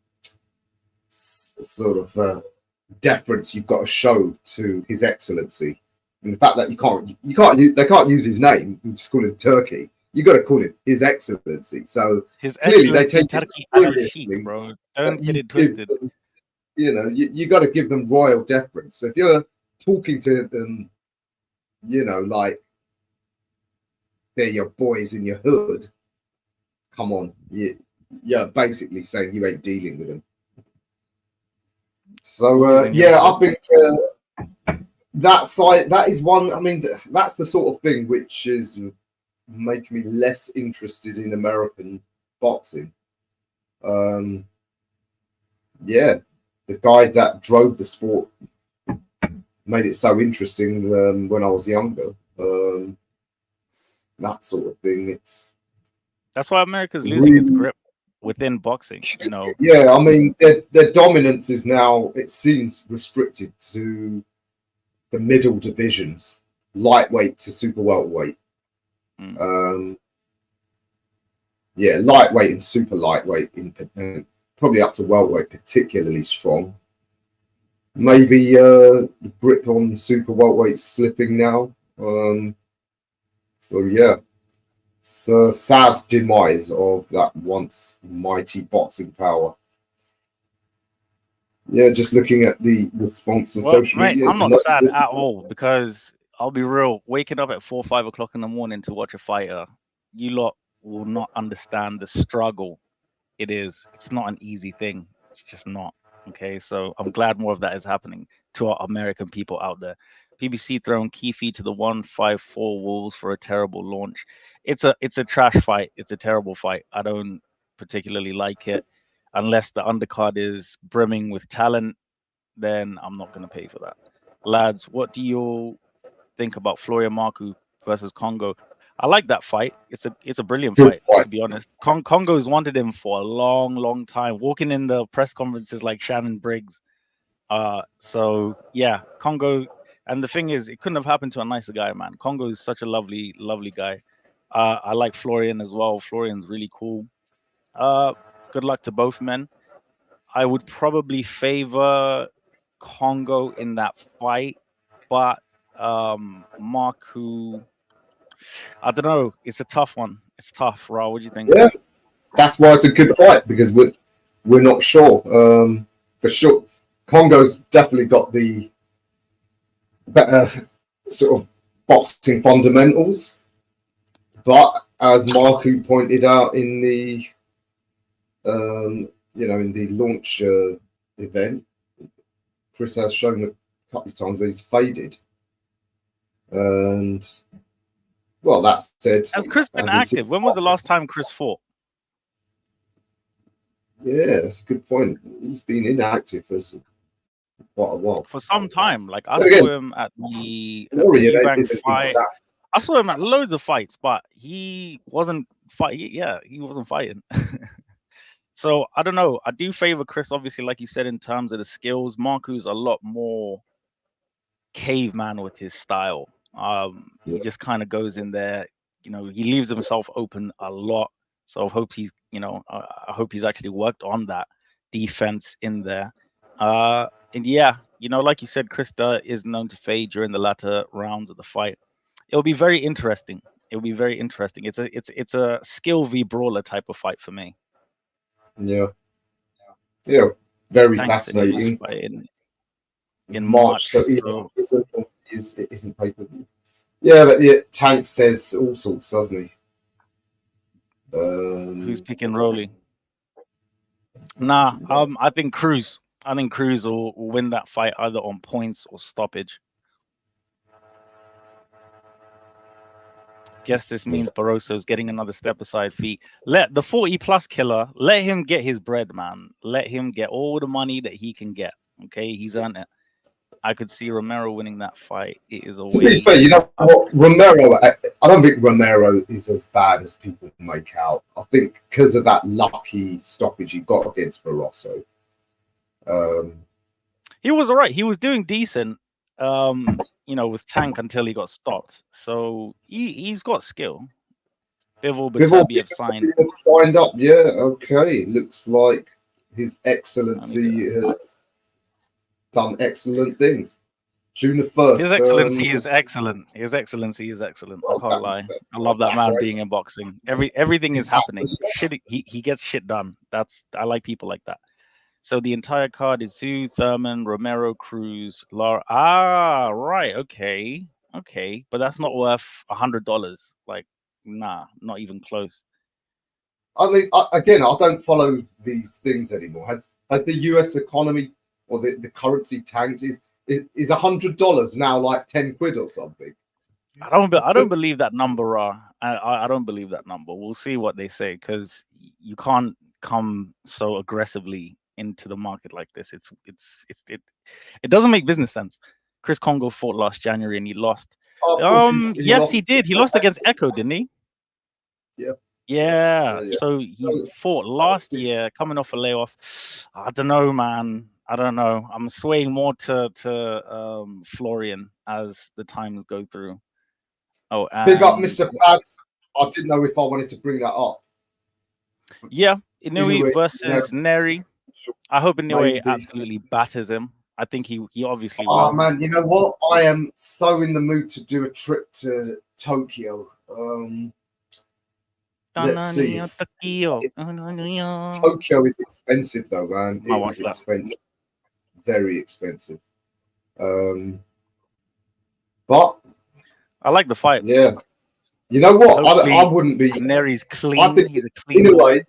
sort of deference you've got to show to His Excellency, and the fact that they can't use his name and just call him Turkey. You got to call him His Excellency. So
His
clearly they take
Turkey
it
seriously, bro. Don't get it twisted.
You got to give them royal deference. So if you're talking to them, like they're your boys in your hood, come on, you're basically saying you ain't dealing with them. So I think that is one. I mean, that's the sort of thing which is making me less interested in American boxing. The guy that drove the sport made it so interesting when I was younger. That sort of thing.
That's why America's losing its grip within boxing.
Yeah, I mean, their dominance is now, it seems, restricted to the middle divisions, lightweight to super welterweight. Lightweight and super lightweight, probably up to welterweight, particularly strong. Maybe the grip on super welterweight slipping now. It's a sad demise of that once mighty boxing power. Yeah, just looking at the response on
Well,
social
mate,
media.
I'm not sad at all because I'll be real. Waking up at 4, 5 o'clock in the morning to watch a fighter, you lot will not understand the struggle it is. It's not an easy thing. It's just not. Okay, so I'm glad more of that is happening to our American people out there. PBC throwing Keefe to the 154 Wolves for a terrible launch. It's a trash fight. It's a terrible fight. I don't particularly like it unless the undercard is brimming with talent. Then I'm not going to pay for that. Lads, what do you think about Florian Marku versus Congo? I like that fight. It's a brilliant
Good
fight,
fight.
to be honest. Congo's wanted him for a long, long time, walking in the press conferences like Shannon Briggs. So yeah, Congo. And the thing is, it couldn't have happened to a nicer guy, man. Congo is such a lovely, lovely guy. I like Florian as well. Florian's really cool. Good luck to both men. I would probably favor Congo in that fight, but Marku, I don't know. It's a tough one. It's tough, Ra. What do you think?
Yeah, that's why it's a good fight, because we're not sure. For sure, Congo's definitely got the better sort of boxing fundamentals, but as Marku pointed out in the in the launch event, Chris has shown a couple of times where he's faded, and well, that said,
Has Chris been active? When was the last time Chris fought?
Yeah, that's a good point. He's been inactive for quite a while.
For some time. Like I saw him at the Eubank fight. I saw him at loads of fights, but he wasn't fighting. Yeah, he wasn't fighting. So I don't know. I do favor Chris, obviously, like you said, in terms of the skills. Marku's a lot more caveman with his style. He just kind of goes in there, he leaves himself open a lot. So I hope he's, I hope he's actually worked on that defense in there. And yeah, like you said, Krista is known to fade during the latter rounds of the fight. It'll be very interesting. It'll be very interesting. It's a skill v brawler type of fight for me.
Yeah, very fascinating.
In March,
so it isn't pay-per-view. Yeah, but Tank says all sorts, doesn't he?
Who's picking Rolly? Nah, I think Cruz. I think Cruz will win that fight either on points or stoppage. Guess this means Barroso's getting another step aside fee. Let the 40+ killer, let him get his bread, man. Let him get all the money that he can get. Okay, he's earned it. I could see Romero winning that fight. It is always.
To be fair, you know what, Romero. I don't think Romero is as bad as people make out. I think because of that lucky stoppage he got against Barroso.
He was all right. He was doing decent. With Tank until he got stopped. So he's got skill. Bivol Beterbiev
signed up. Yeah, okay. Looks like His Excellency has done excellent things. June the 1st.
His Excellency is excellent. His Excellency is excellent. I can't lie. I love that man being in boxing. Everything is happening. Shit, he gets shit done. I like people like that. So the entire card is Tszyu, Thurman, Romero, Cruz, Lara. Ah, right. Okay. But that's not worth $100. Like, nah, not even close.
I mean, again, I don't follow these things anymore. Has the US economy or the currency tanked? Is $100 now like 10 quid or something?
I don't believe that number. I don't believe that number. We'll see what they say, because you can't come so aggressively into the market like this. It doesn't make business sense. Chris Congo fought last January and he lost. Yes, he did. He lost against Echo, didn't he? Yeah. So he fought last year, coming off a layoff. I don't know, man. I don't know. I'm swaying more to Florian as the times go through. Oh,
big up, Mr. Pads. I didn't know if I wanted to bring that up.
Yeah, Inoue versus Neri. I hope Inoue absolutely batters him. I think he obviously will.
Oh man, you know what? I am so in the mood to do a trip to Tokyo. Let's see. Tokyo is expensive though, man. It is expensive. very expensive. But
I like the fight.
yeah, you know what? I wouldn't be.
Neri's clean.
I think
He's a clean boy.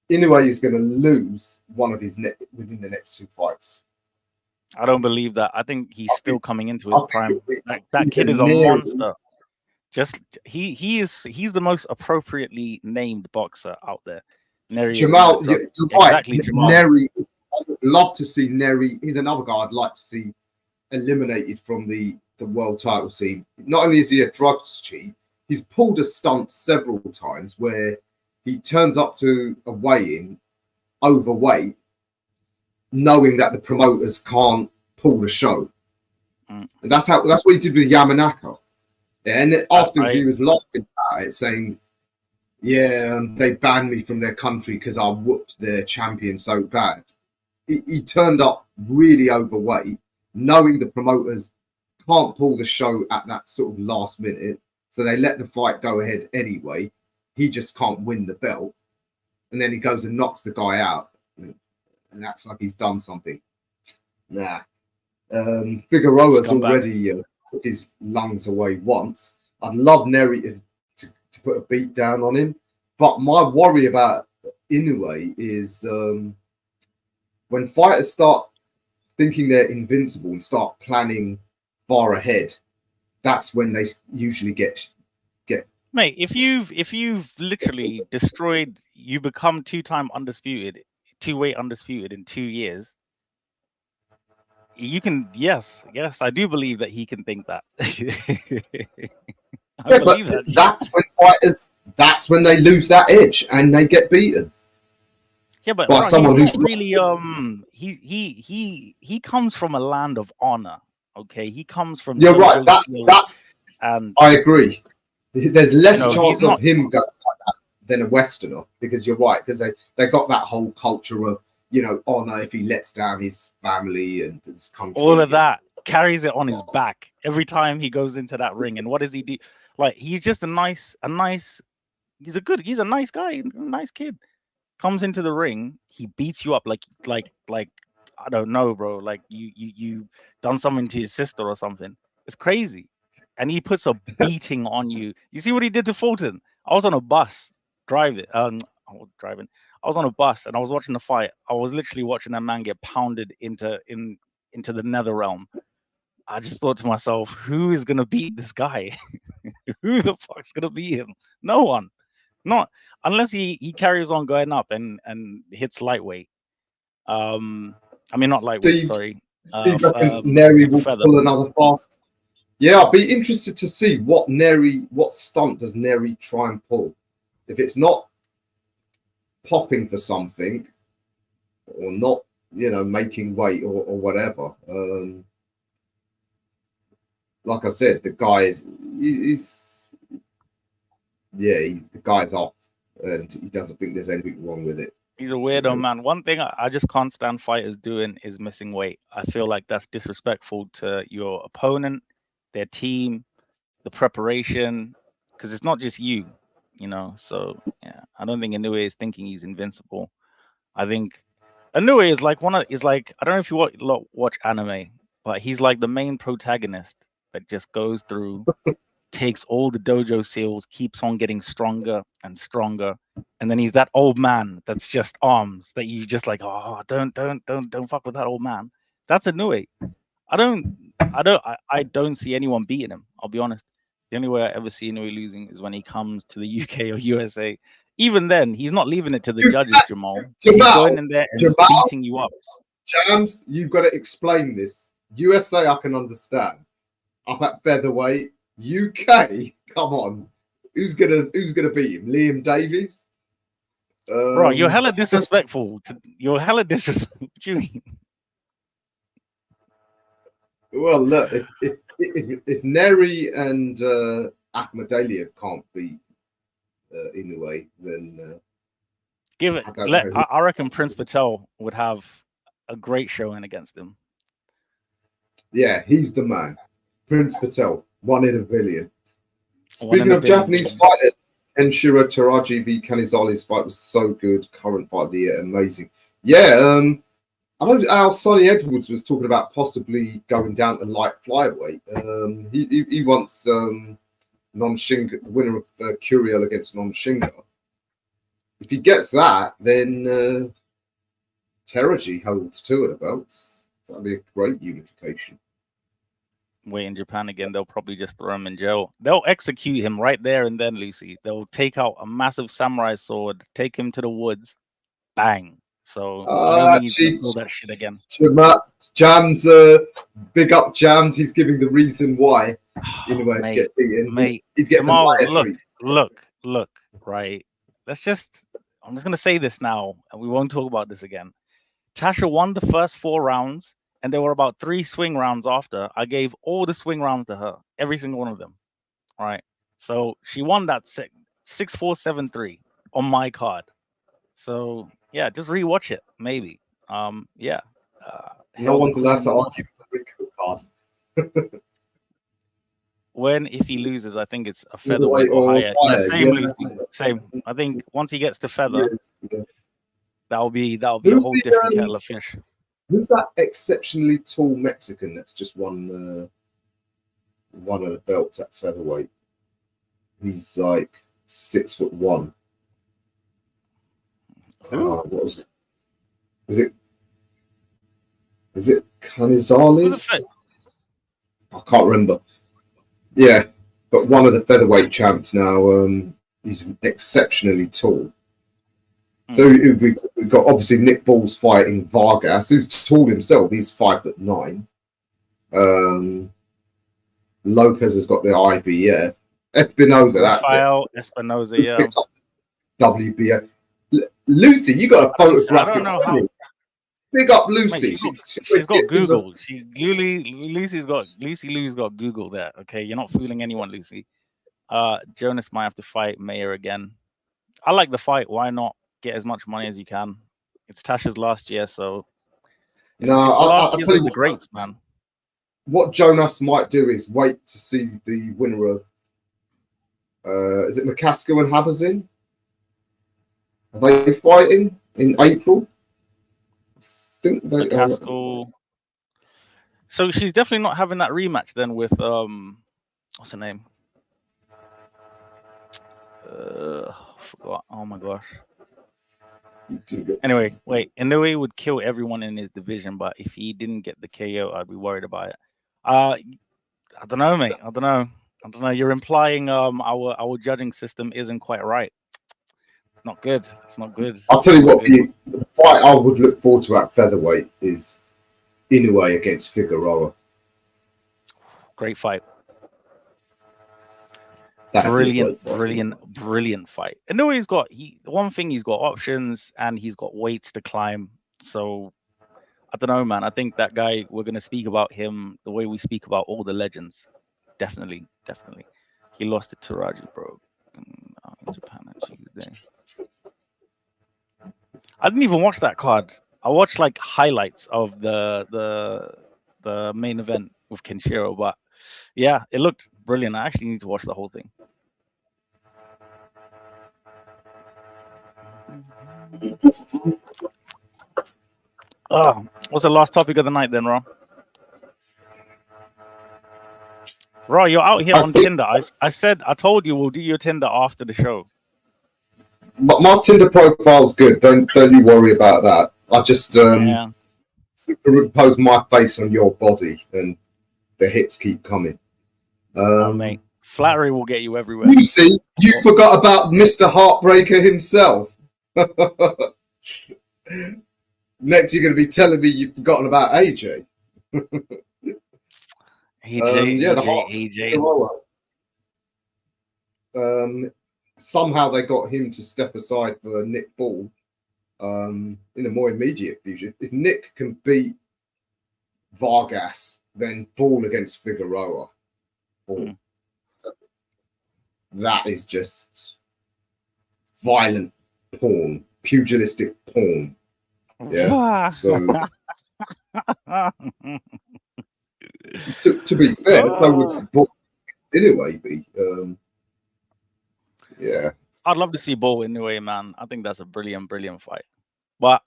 Inoue is going to lose one of his within the next 2 fights.
I don't believe that. I think he's still coming into his prime. That kid is a monster. Just he's the most appropriately named boxer out there. Neri
Jamal, you're
exactly,
right.
Jamal.
Neri, I would love to see Neri. He's another guy I'd like to see eliminated from the world title scene. Not only is he a drugs cheat, he's pulled a stunt several times where he turns up to a weigh-in overweight, knowing that the promoters can't pull the show. And that's what he did with Yamanaka. And afterwards he was laughing at it, saying, yeah, they banned me from their country because I whooped their champion so bad. He turned up really overweight, knowing the promoters can't pull the show at that sort of last minute. So they let the fight go ahead anyway. He just can't win the belt. And then he goes and knocks the guy out and acts like he's done something. Nah. Figueroa's already took his lungs away once. I'd love Neri to put a beat down on him. But my worry about Inoue is when fighters start thinking they're invincible and start planning far ahead, that's when they usually get.
Mate, if you've literally destroyed, you become 2-time undisputed, 2-weight undisputed in 2 years. You can, yes, I do believe that he can think that. I believe that.
That's when fighters. That's when they lose that edge and they get beaten.
Yeah, but
by someone who's
really he comes from a land of honor. Okay, he comes from.
You're right. That's and I agree. There's less chance of him going like that than a Westerner, because you're right, because they got that whole culture of, you know, honor if he lets down his family and his country.
All of that carries it on his back every time he goes into that ring. And what does he do? Like, he's just a nice he's a nice guy, a nice kid. Comes into the ring, he beats you up like I don't know, bro. Like you done something to his sister or something. It's crazy. And he puts a beating on you. You see what he did to Fulton? I was on a bus driving. I was driving. I was on a bus and I was watching the fight. I was literally watching that man get pounded into the nether realm. I just thought to myself, who is gonna beat this guy? Who the fuck's gonna beat him? No one. Not unless he carries on going up and hits lightweight. I mean, not lightweight. Sorry.
Steve reckons Neri will pull another fast. Yeah, I'll be interested to see what stunt does Neri try and pull. If it's not popping for something, or not, you know, making weight or whatever. Like I said, the guy the guy's off, and he doesn't think there's anything wrong with it.
He's a weirdo, man. One thing I just can't stand fighters doing is missing weight. I feel like that's disrespectful to your opponent, their team, the preparation, because it's not just you, you know. So yeah, I don't think Inoue is thinking he's invincible. I think Inoue is like I don't know if you watch anime, but he's like the main protagonist that just goes through, takes all the dojo seals, keeps on getting stronger and stronger, and then he's that old man that's just arms that you just like, oh, don't fuck with that old man. That's Inoue. I don't see anyone beating him. I'll be honest. The only way I ever see Inoue losing is when he comes to the UK or USA. Even then, he's not leaving it to the judges, Jamal. He's going in there and beating you up.
Jams, you've got to explain this. USA, I can understand. Up at featherweight, UK, come on. Who's gonna beat him? Liam Davies?
Bro, you're hella disrespectful. You're hella disrespectful. What do you mean?
Well, look, if Neri and Akhmadaliev can't beat Inoue, then
give it. I reckon Prince Patel would have a great showing against him.
Yeah, he's the man. Prince Patel, 1 in a billion. Speaking of Japanese fighters, Enshiro Teraji v Kanizali's fight was so good. Current fight of the year, amazing. Yeah, I know how Sonny Edwards was talking about possibly going down to light flyweight. He wants Non-Shinga, the winner of Curiel against Non-Shinga. If he gets that, then Teraji holds 2 of the belts. That'd be a great unification.
Wait, in Japan again, they'll probably just throw him in jail. They'll execute him right there and then, Lucy. They'll take out a massive samurai sword, take him to the woods, bang. So he's gonna pull that shit again.
Jams, big up Jams. He's giving the reason why. Anyway,
Mate,
get beaten.
mate,
He'd get
Jamal,
the
look, right. I'm just gonna say this now, and we won't talk about this again. Tasha won the first 4 rounds, and there were about 3 swing rounds after. I gave all the swing rounds to her, every single one of them. All right. So she won that 6-4, 7-3 on my card. So yeah, just rewatch it, maybe. Yeah.
No one's allowed to argue with the card.
If he loses, I think it's a featherweight or higher. Yeah, same, Lucy. Same. I think once he gets to feather, that'll be a whole different kettle of fish.
Who's that exceptionally tall Mexican that's just won one of the belts at featherweight? He's like 6'1". What was it? Is it Canizales? I can't remember. Yeah, but one of the featherweight champs now. He's exceptionally tall. So we've got obviously Nick Ball's fighting Vargas, who's tall himself. He's 5'9". Lopez has got the IBF. Espinoza, that's
Rafael Espinoza, yeah.
WBA. Lucy, you got a photograph.
I don't know how.
Big up Lucy.
Mate, she's got Google. Lucy Lou's got Google there. Okay, you're not fooling anyone, Lucy. Jonas might have to fight Mayer again. I like the fight. Why not get as much money as you can? It's Tasha's last year, so
I'll tell you
the greats, man.
What Jonas might do is wait to see the winner of is it McCaskill and Habazin? Are they fighting in April? I think they
McCaskill. So she's definitely not having that rematch then with what's her name? Forgot. Oh my gosh. Anyway, wait. Inoue would kill everyone in his division, but if he didn't get the KO, I'd be worried about it. I don't know, mate. I don't know. You're implying our judging system isn't quite right. It's not good.
I'll tell you what. The fight I would look forward to at featherweight is Inoue against Figueroa.
Great fight. Brilliant fight. Inoue's got one thing, he's got options and he's got weights to climb. So I don't know, man. I think that guy, we're gonna speak about him the way we speak about all the legends. Definitely. He lost to Taraji, bro. In Japan on Tuesday. I didn't even watch that card. I watched like highlights of the main event with Kenshiro, but yeah, it looked brilliant. I actually need to watch the whole thing. Oh, what's the last topic of the night then, Ron? Raw, you're out here on Tinder. I told you we'll do your Tinder after the show.
My Tinder profile's good. Don't you worry about that. I just superimpose my face on your body, and the hits keep coming.
Mate, flattery will get you everywhere.
You see, you forgot about Mr. Heartbreaker himself. Next, you're going to be telling me you've forgotten about AJ. AJ. Somehow they got him to step aside for Nick Ball in the more immediate future. If Nick can beat Vargas, then Ball against Figueroa. That is just violent porn, pugilistic porn. Yeah. So to be fair, so would Ball anyway be. Yeah.
I'd love to see Ball anyway, man. I think that's a brilliant fight. But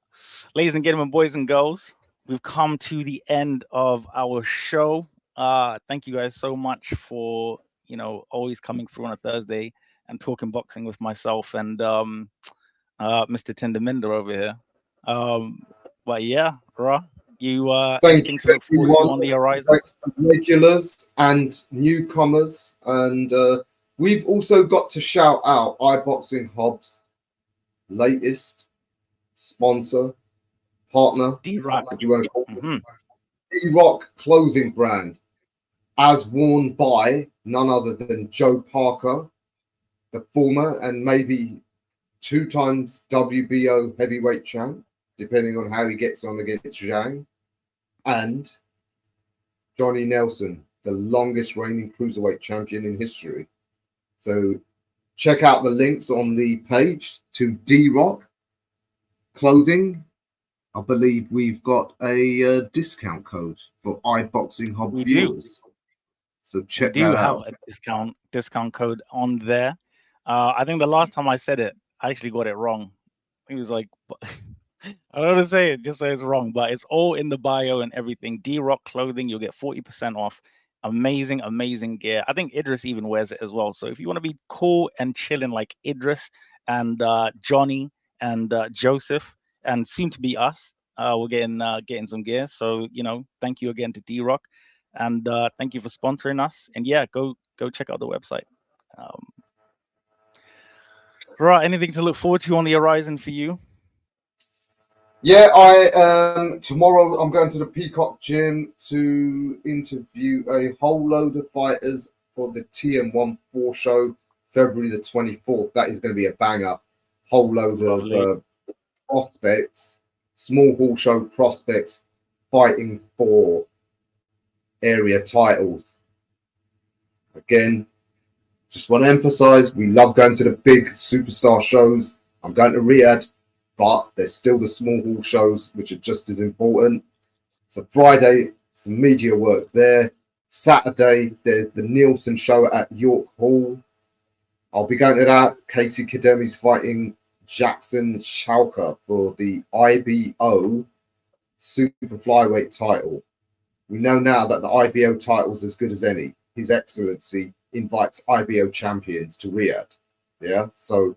ladies and gentlemen, boys and girls, we've come to the end of our show. Thank you guys so much for always coming through on a Thursday and talking boxing with myself and Mr. Tinderminder over here. But yeah, Ra, you anything to look forward to on the horizon?
Thanks to regulars and newcomers, and we've also got to shout out iBoxingHub's latest sponsor, partner,
D-Rock.
D-Rock clothing brand, as worn by none other than Joe Parker, the former and maybe 2 times WBO heavyweight champ, depending on how he gets on against Zhang, and Johnny Nelson, the longest reigning cruiserweight champion in history. So check out the links on the page to D-Rock clothing. I believe we've got a discount code for iBoxingHub viewers. So check that out.
We do have a discount code on there. I think the last time I said it, I actually got it wrong. It was like, I don't want to say it, just say it's wrong, but it's all in the bio and everything. D-Rock clothing, you'll get 40% off. Amazing, amazing gear. I think Idris even wears it as well. So if you want to be cool and chilling like Idris and Johnny and Joseph, and soon to be us, we're getting some gear. So thank you again to D-Rock, and thank you for sponsoring us. And yeah, go check out the website. Right, anything to look forward to on the horizon for you?
Yeah, tomorrow I'm going to the Peacock Gym to interview a whole load of fighters for the TM14 show, February the 24th. That is going to be a banger. Whole load of prospects, small hall show prospects fighting for area titles. Again, just want to emphasize, we love going to the big superstar shows. I'm going to Riyadh, but there's still the small hall shows, which are just as important. So Friday, some media work there. Saturday, there's the Nielsen show at York Hall. I'll be going to that. Casey Kademi's fighting Jackson Chalker for the IBO super flyweight title. We know now that the IBO title is as good as any. His Excellency invites IBO champions to Riyadh. Yeah, so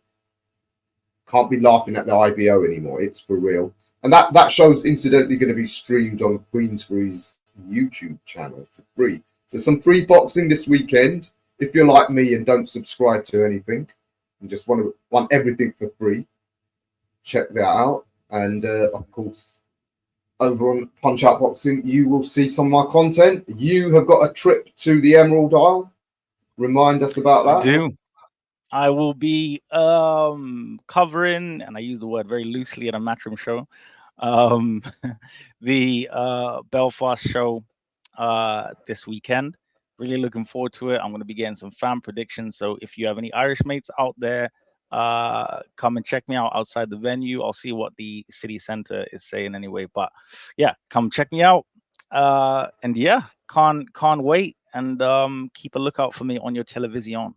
can't be laughing at the IBO anymore. It's for real. And that show's incidentally going to be streamed on Queensbury's YouTube channel for free. So some free boxing this weekend. If you're like me and don't subscribe to anything and just want everything for free, check that out. And of course, over on Punch Out Boxing, you will see some of my content. You have got a trip to the Emerald Isle. Remind us about that.
I do. I will be covering, and I use the word very loosely at a Matchroom show, the Belfast show this weekend. Really looking forward to it. I'm going to be getting some fan predictions. So if you have any Irish mates out there, come and check me out outside the venue. I'll see what the city center is saying anyway. But yeah, come check me out. And yeah, can't wait. And keep a lookout for me on your television.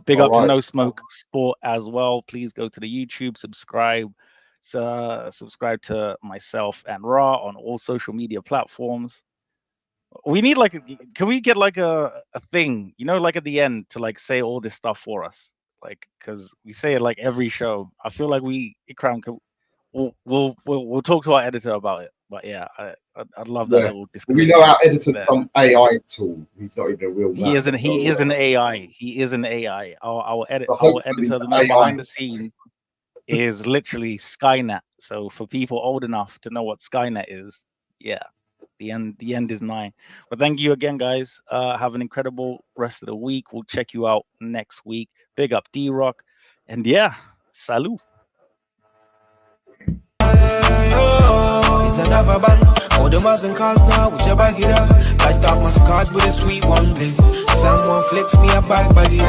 Big up to No Smoke Sport as well. Please go to the YouTube, subscribe to myself and Ra on all social media platforms. We need can we get a thing, like at the end to say all this stuff for us, because we say it every show. I feel like we'll talk to our editor about it. But yeah, I'd love that little discussion.
We know our editor's some AI tool. He's not even a real man.
He is an AI. He is an AI. Our editor, the man behind the scenes, is literally Skynet. So for people old enough to know what Skynet is, yeah, the end is nigh. But thank you again, guys. Have an incredible rest of the week. We'll check you out next week. Big up D-Rock. And yeah, salut.
It's another band. All the Muslim calls now, whichever get up. I talk my cards with a sweet one, please. Someone flicks me a bag by the